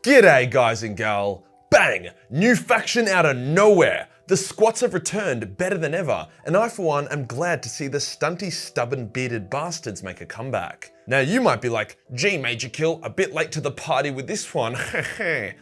G'day guys and gal. Bang! New faction out of nowhere. The squats have returned better than ever, and I for one am glad to see the stunty, stubborn, bearded bastards make a comeback. Now you might be like, gee Majorkill, a bit late to the party with this one.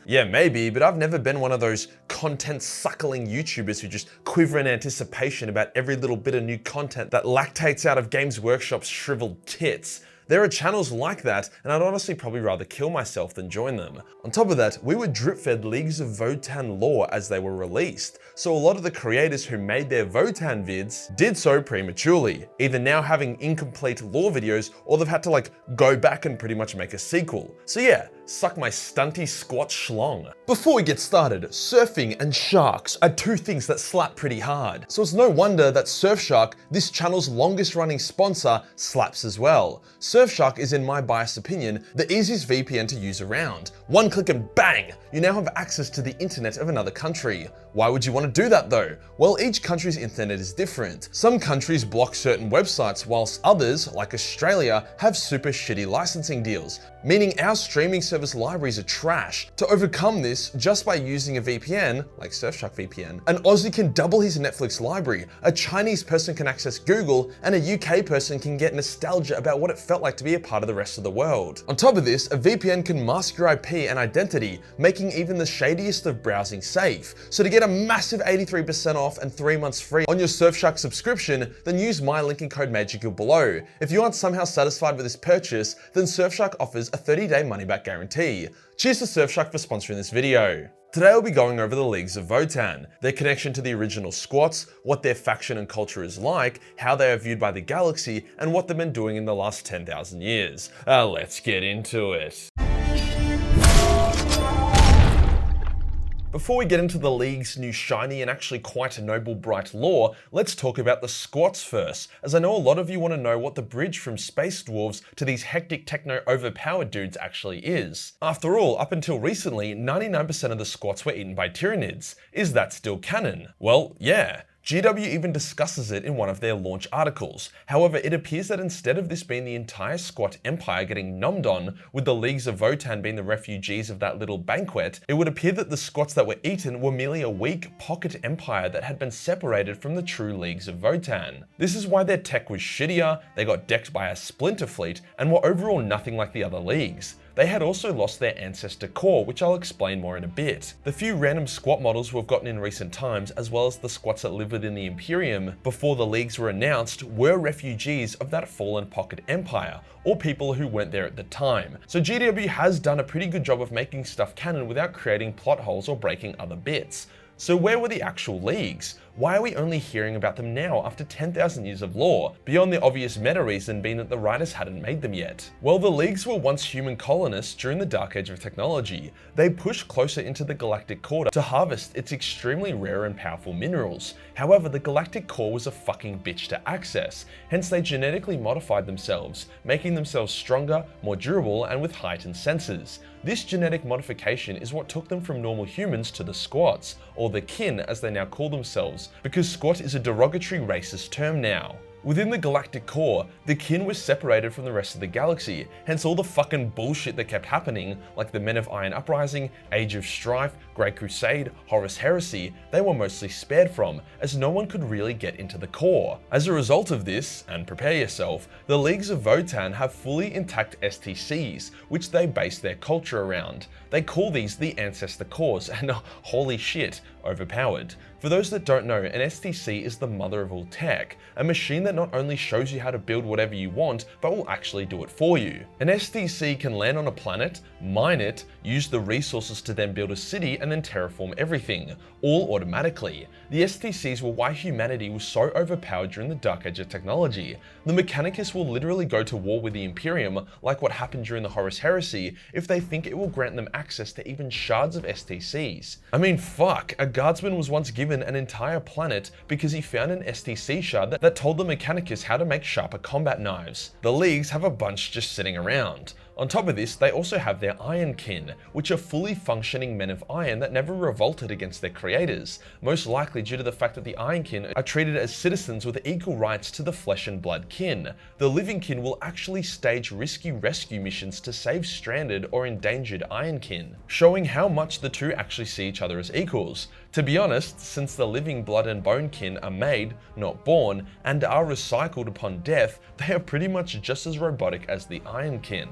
Yeah, maybe, but I've never been one of those content-suckling YouTubers who just quiver in anticipation about every little bit of new content that lactates out of Games Workshop's shriveled tits. There are channels like that, and I'd honestly probably rather kill myself than join them. On top of that, we were drip-fed Leagues of Votan lore as they were released, so a lot of the creators who made their Votan vids did so prematurely, either now having incomplete lore videos, or they've had to go back and pretty much make a sequel. So yeah, suck my stunty squat schlong. Before we get started, surfing and sharks are two things that slap pretty hard, so it's no wonder that Surfshark, this channel's longest running sponsor, slaps as well. Surfshark is, in my biased opinion, the easiest VPN to use around. One click and bang, you now have access to the internet of another country. Why would you want to do that though? Well, each country's internet is different. Some countries block certain websites, whilst others, like Australia, have super shitty licensing deals, meaning our streaming service libraries are trash. To overcome this, just by using a VPN, like Surfshark VPN, an Aussie can double his Netflix library, a Chinese person can access Google, and a UK person can get nostalgia about what it felt like to be a part of the rest of the world. On top of this, a VPN can mask your IP and identity, making even the shadiest of browsing safe. So to get a massive 83% off and 3 months free on your Surfshark subscription, then use my link and code Majorkill below. If you aren't somehow satisfied with this purchase, then Surfshark offers a 30-day money-back guarantee. Cheers to Surfshark for sponsoring this video. Today we'll be going over the Leagues of Votan, their connection to the original squats, what their faction and culture is like, how they are viewed by the galaxy, and what they've been doing in the last 10,000 years. Let's get into it. Before we get into the League's new shiny and actually quite noble bright lore, let's talk about the squats first, as I know a lot of you want to know what the bridge from space dwarves to these hectic techno overpowered dudes actually is. After all, up until recently, 99% of the squats were eaten by Tyranids. Is that still canon? Well, yeah. GW even discusses it in one of their launch articles. However, it appears that instead of this being the entire squat empire getting nommed on, with the Leagues of Votan being the refugees of that little banquet, it would appear that the squats that were eaten were merely a weak pocket empire that had been separated from the true Leagues of Votan. This is why their tech was shittier, they got decked by a splinter fleet, and were overall nothing like the other leagues. They had also lost their ancestor core, which I'll explain more in a bit. The few random squat models we've gotten in recent times, as well as the squats that live within the Imperium before the Leagues were announced, were refugees of that fallen pocket empire, or people who weren't there at the time. So GW has done a pretty good job of making stuff canon without creating plot holes or breaking other bits. So where were the actual Leagues? Why are we only hearing about them now after 10,000 years of lore, beyond the obvious meta reason being that the writers hadn't made them yet? Well, the Leagues were once human colonists during the dark age of technology. They pushed closer into the galactic core to harvest its extremely rare and powerful minerals. However, the galactic core was a fucking bitch to access, hence they genetically modified themselves, making themselves stronger, more durable, and with heightened senses. This genetic modification is what took them from normal humans to the squats, or the kin as they now call themselves, because squat is a derogatory racist term now. Within the galactic core, the kin was separated from the rest of the galaxy, hence all the fucking bullshit that kept happening, like the Men of Iron Uprising, Age of Strife, Great Crusade, Horus Heresy, they were mostly spared from, as no one could really get into the core. As a result of this, and prepare yourself, the Leagues of Votan have fully intact STCs, which they base their culture around. They call these the Ancestor Cores, and holy shit, overpowered. For those that don't know, an STC is the mother of all tech, a machine that not only shows you how to build whatever you want, but will actually do it for you. An STC can land on a planet, mine it, use the resources to then build a city, and then terraform everything, all automatically. The STCs were why humanity was so overpowered during the dark age of technology. The Mechanicus will literally go to war with the Imperium, like what happened during the Horus Heresy, if they think it will grant them access to even shards of STCs. I mean, fuck, a guardsman was once given an entire planet because he found an STC shard that told the Mechanicus how to make sharper combat knives. The Leagues have a bunch just sitting around. On top of this, they also have their Ironkin, which are fully functioning men of iron that never revolted against their creators, most likely due to the fact that the Ironkin are treated as citizens with equal rights to the flesh and blood kin. The living kin will actually stage risky rescue missions to save stranded or endangered Ironkin, showing how much the two actually see each other as equals. To be honest, since the living blood and bone kin are made, not born, and are recycled upon death, they are pretty much just as robotic as the Ironkin.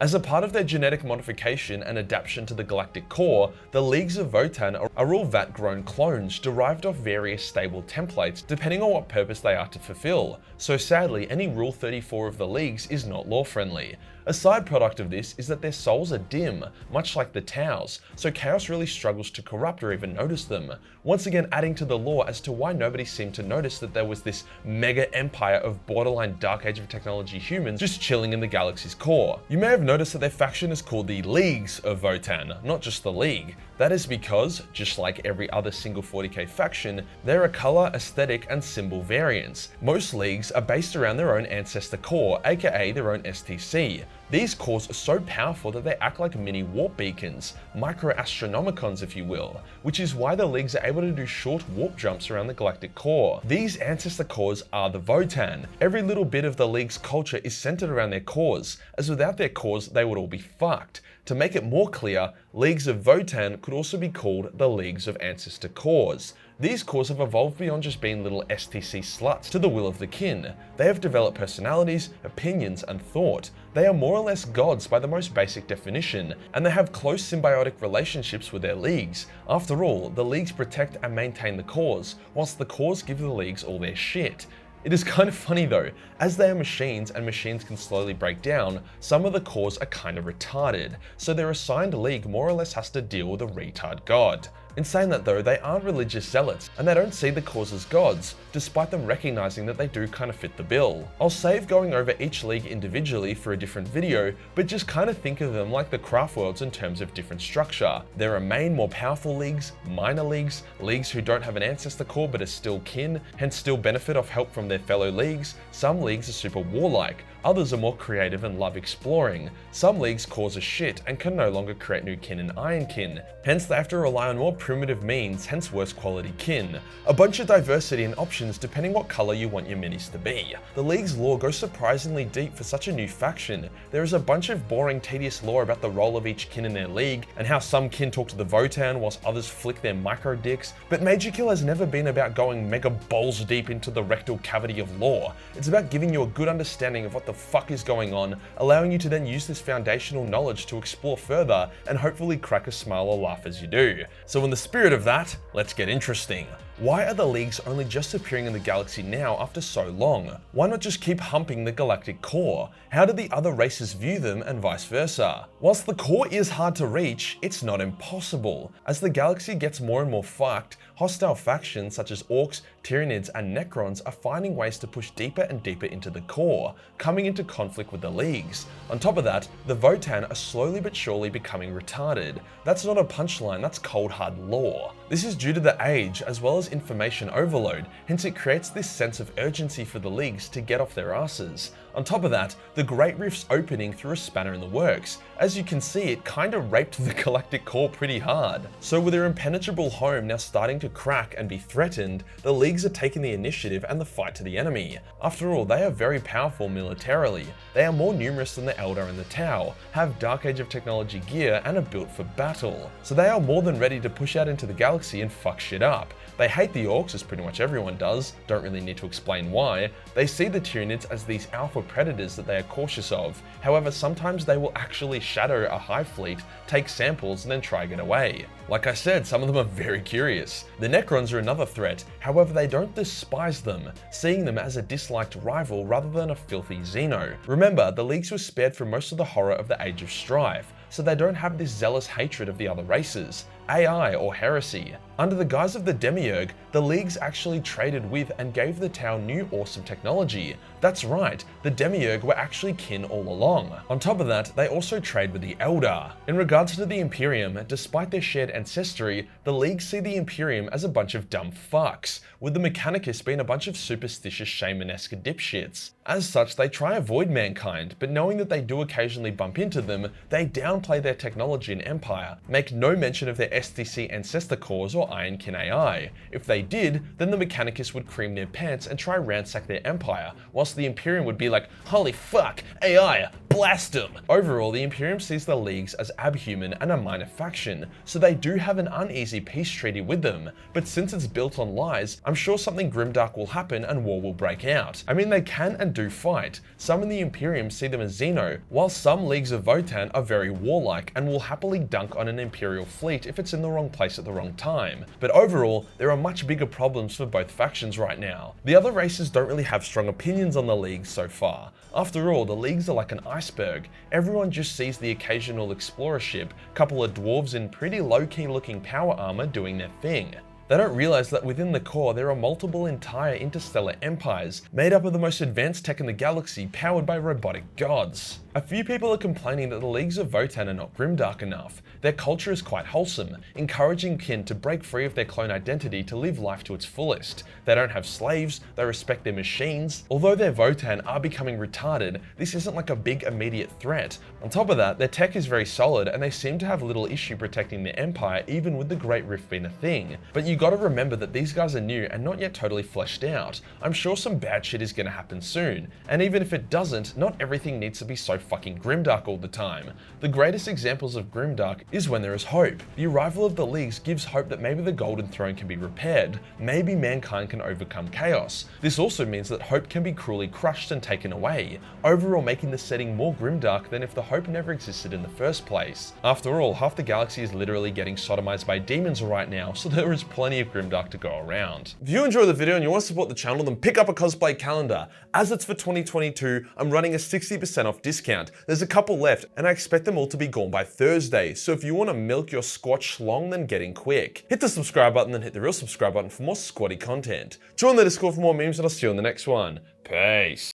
As a part of their genetic modification and adaptation to the galactic core, the Leagues of Votan are all vat-grown clones derived off various stable templates depending on what purpose they are to fulfill, so sadly any Rule 34 of the Leagues is not lore-friendly. A side product of this is that their souls are dim, much like the Tau's, so Chaos really struggles to corrupt or even notice them, once again adding to the lore as to why nobody seemed to notice that there was this mega empire of borderline Dark Age of Technology humans just chilling in the galaxy's core. You may have noticed that their faction is called the Leagues of Votan, not just the League. That is because, just like every other single 40k faction, there are color, aesthetic, and symbol variants. Most leagues are based around their own ancestor core, aka their own STC. These cores are so powerful that they act like mini warp beacons, micro-astronomicons if you will, which is why the leagues are able to do short warp jumps around the galactic core. These ancestor cores are the Votan. Every little bit of the league's culture is centered around their cores, as without their cores they would all be fucked. To make it more clear, Leagues of Votan could also be called the Leagues of Ancestor Cores. These cores have evolved beyond just being little STC sluts to the will of the kin. They have developed personalities, opinions, and thought. They are more or less gods by the most basic definition, and they have close symbiotic relationships with their leagues. After all, the leagues protect and maintain the cores, whilst the cores give the leagues all their shit. It is kind of funny though, as they are machines and machines can slowly break down, some of the cores are kind of retarded, so their assigned league more or less has to deal with a retard god. In saying that though, they aren't religious zealots, and they don't see the cores as gods, despite them recognizing that they do kind of fit the bill. I'll save going over each league individually for a different video, but just kind of think of them like the craft worlds in terms of different structure. There are main, more powerful leagues, minor leagues, leagues who don't have an ancestor core but are still kin, hence still benefit off help from their fellow leagues. Some leagues are super warlike, others are more creative and love exploring. Some leagues cores are shit and can no longer create new kin and iron kin, hence they have to rely on more primitive means, hence worse quality kin. A bunch of diversity and options depending what color you want your minis to be. The league's lore goes surprisingly deep for such a new faction. There is a bunch of boring, tedious lore about the role of each kin in their league, and how some kin talk to the Votan whilst others flick their micro dicks, but Majorkill has never been about going mega balls deep into the rectal cavity of lore. It's about giving you a good understanding of what the fuck is going on, allowing you to then use this foundational knowledge to explore further and hopefully crack a smile or laugh as you do. So in the spirit of that, let's get interesting. Why are the leagues only just appearing in the galaxy now after so long? Why not just keep humping the galactic core? How do the other races view them and vice versa? Whilst the core is hard to reach, it's not impossible. As the galaxy gets more and more fucked, hostile factions such as Orcs, Tyranids, and Necrons are finding ways to push deeper and deeper into the core, coming into conflict with the leagues. On top of that, the Votan are slowly but surely becoming retarded. That's not a punchline, that's cold hard lore. This is due to the age as well as information overload, hence it creates this sense of urgency for the leagues to get off their asses. On top of that, the Great Rift's opening threw a spanner in the works. As you can see, it kinda raped the galactic core pretty hard. So with their impenetrable home now starting to crack and be threatened, the leagues are taking the initiative and the fight to the enemy. After all, they are very powerful militarily. They are more numerous than the Eldar and the Tau, have Dark Age of Technology gear, and are built for battle. So they are more than ready to push out into the galaxy and fuck shit up. They hate the Orcs, as pretty much everyone does, don't really need to explain why. They see the Tyranids as these alpha predators that they are cautious of. However, sometimes they will actually shadow a hive fleet, take samples, and then try to get away. Like I said, some of them are very curious. The Necrons are another threat, however they don't despise them, seeing them as a disliked rival rather than a filthy Xeno. Remember, the leagues were spared from most of the horror of the Age of Strife, so they don't have this zealous hatred of the other races. AI or heresy. Under the guise of the Demiurge, the Leagues actually traded with and gave the Tau new awesome technology. That's right, the Demiurge were actually kin all along. On top of that, they also trade with the Elder. In regards to the Imperium, despite their shared ancestry, the Leagues see the Imperium as a bunch of dumb fucks, with the Mechanicus being a bunch of superstitious shaman-esque dipshits. As such, they try avoid mankind, but knowing that they do occasionally bump into them, they downplay their technology and empire, make no mention of their STC ancestor cores or Ironkin AI. If they did, then the Mechanicus would cream their pants and try ransack their empire, whilst the Imperium would be like, holy fuck, AI, blast them! Overall, the Imperium sees the Leagues as abhuman and a minor faction, so they do have an uneasy peace treaty with them, but since it's built on lies, I'm sure something grimdark will happen and war will break out. I mean, they can and do fight. Some in the Imperium see them as Xeno, while some Leagues of Votan are very warlike and will happily dunk on an Imperial fleet if it's in the wrong place at the wrong time. But overall, there are much bigger problems for both factions right now. The other races don't really have strong opinions on the Leagues so far. After all, the Leagues are like an iceberg. Everyone just sees the occasional explorer ship, couple of dwarves in pretty low-key looking power armor doing their thing. They don't realize that within the core there are multiple entire interstellar empires made up of the most advanced tech in the galaxy powered by robotic gods. A few people are complaining that the Leagues of Votan are not grimdark enough. Their culture is quite wholesome, encouraging kin to break free of their clone identity to live life to its fullest. They don't have slaves, they respect their machines. Although their Votan are becoming retarded, this isn't like a big immediate threat. On top of that, their tech is very solid and they seem to have little issue protecting their empire even with the Great Rift being a thing. But you gotta remember that these guys are new and not yet totally fleshed out. I'm sure some bad shit is gonna happen soon. And even if it doesn't, not everything needs to be so fucking grimdark all the time. The greatest examples of grimdark is when there is hope. The arrival of the Leagues gives hope that maybe the Golden Throne can be repaired. Maybe mankind can overcome chaos. This also means that hope can be cruelly crushed and taken away, overall making the setting more grimdark than if the hope never existed in the first place. After all, half the galaxy is literally getting sodomized by demons right now, so there is plenty of grimdark to go around. If you enjoy the video and you want to support the channel, then pick up a cosplay calendar. As it's for 2022, I'm running a 60% off discount. There's a couple left, and I expect them all to be gone by Thursday, so if you want to milk your squat schlong, then get in quick. Hit the subscribe button, then hit the real subscribe button for more squatty content. Join the Discord for more memes, and I'll see you in the next one. Peace.